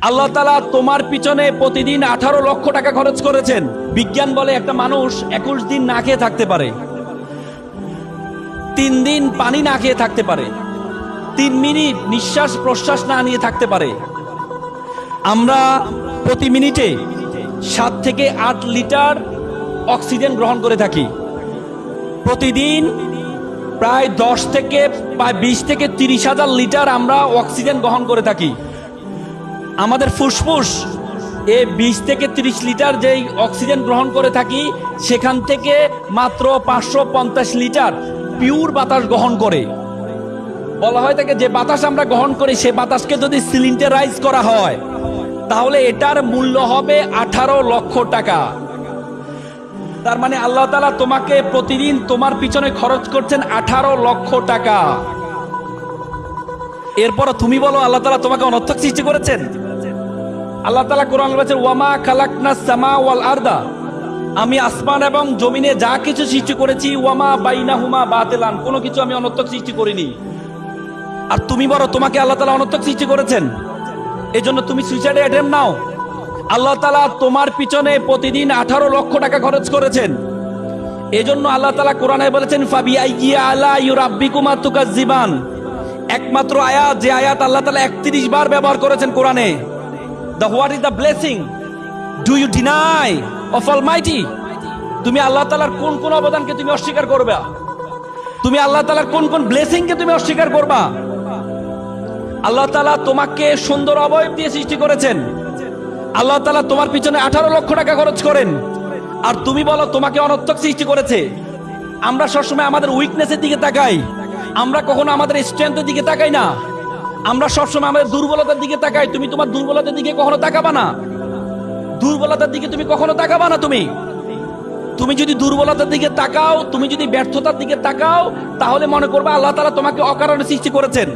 আল্লাহ তাআলা তোমার পিছনে প্রতিদিন 18 লক্ষ টাকা খরচ করেছেন। বিজ্ঞান বলে একটা মানুষ 21 দিন না খেয়ে থাকতে পারে, 3 দিন পানি না খেয়ে থাকতে পারে, 3 মিনিট নিঃশ্বাস প্রশ্বাস না নিয়ে থাকতে পারে। আমরা প্রতি মিনিটে 7 থেকে 8 লিটার অক্সিজেন গ্রহণ করে থাকি। প্রতিদিন প্রায় 10 থেকে প্রায় 20 থেকে 30 হাজার লিটার আমরা অক্সিজেন গ্রহণ করে থাকি। আমাদের ফুসফুস 20 থেকে 30 লিটার যেই অক্সিজেন গ্রহণ করে থাকি, সেখান থেকে মাত্র 550 লিটার পিওর বাতাস গ্রহণ করে। বলা হয় থাকে যে বাতাস আমরা গ্রহণ করি, সে বাতাসকে যদি সিলিন্ডারাইজ করা হয় তাহলে এটার মূল্য হবে 18 লক্ষ টাকা। তার মানে আল্লাহ তাআলা তোমাকে প্রতিদিন তোমার পিছনে খরচ করছেন 18 লক্ষ টাকা। এরপর তুমি বলো আল্লাহ তাআলা তোমাকে অনর্থক সৃষ্টি করেছেন? আল্লাহ তাআলা কোরআনে বলেছেন ওয়ামা খালাকনাস সামা ওয়াল আরদা, আমি আসমান এবং জমিনে যা কিছু সৃষ্টি করেছি, ওয়ামা বাইনাহুমা বাতিলান, কোনো কিছু আমি অনর্থক সৃষ্টি করিনি। আর তুমি বলো তোমাকে আল্লাহ তাআলা অনর্থক সৃষ্টি করেছেন, এজন্য তুমি সুইসাইড অ্যাটেম্প নাও। আল্লাহ তাআলা তোমার পিছনে প্রতিদিন 18 লক্ষ টাকা খরচ করেছেন। এজন্য আল্লাহ তাআলা কোরআনে বলেছেন ফাবিআইয়ি আলাই রাব্বিকুমা তুকাজ্জিবান, একমাত্র আয়াত যে আয়াত আল্লাহ তাআলা 31 বার ব্যবহার করেছেন কোরআনে। The what is the blessing do you deny of Almighty? তুমি আল্লাহ তাআলার কোন কোন অবদানকে তুমি অস্বীকার করবে? তুমি আল্লাহ তাআলার কোন কোন ব্লেসিং কে তুমি অস্বীকার করবা? আল্লাহ তাআলা তোমাকে সুন্দর অবয়ব দিয়ে সৃষ্টি করেছেন। আল্লাহ তাআলা তোমার পিছনে 18 লক্ষ টাকা খরচ করেন, আর তুমি বলো তোমাকে অনর্থক সৃষ্টি করেছে। আমরা সবসময় আমাদের উইকনেসের দিকে তাকাই, আমরা কখনো আমাদের স্ট্রেংথের দিকে তাকাই না। আমরা সবসময় আমাদের দুর্বলতার দিকে তাকাই। তুমি তোমার দুর্বলতার দিকে কখনো তাকাবা না, দুর্বলতার দিকে তুমি কখনো তাকাবা না। তুমি যদি দুর্বলতার দিকে তাকাও, তুমি যদি ব্যর্থতার দিকে তাকাও, তাহলে মনে করবা আল্লাহ তাআলা তোমাকে অকারণে সৃষ্টি করেছেন।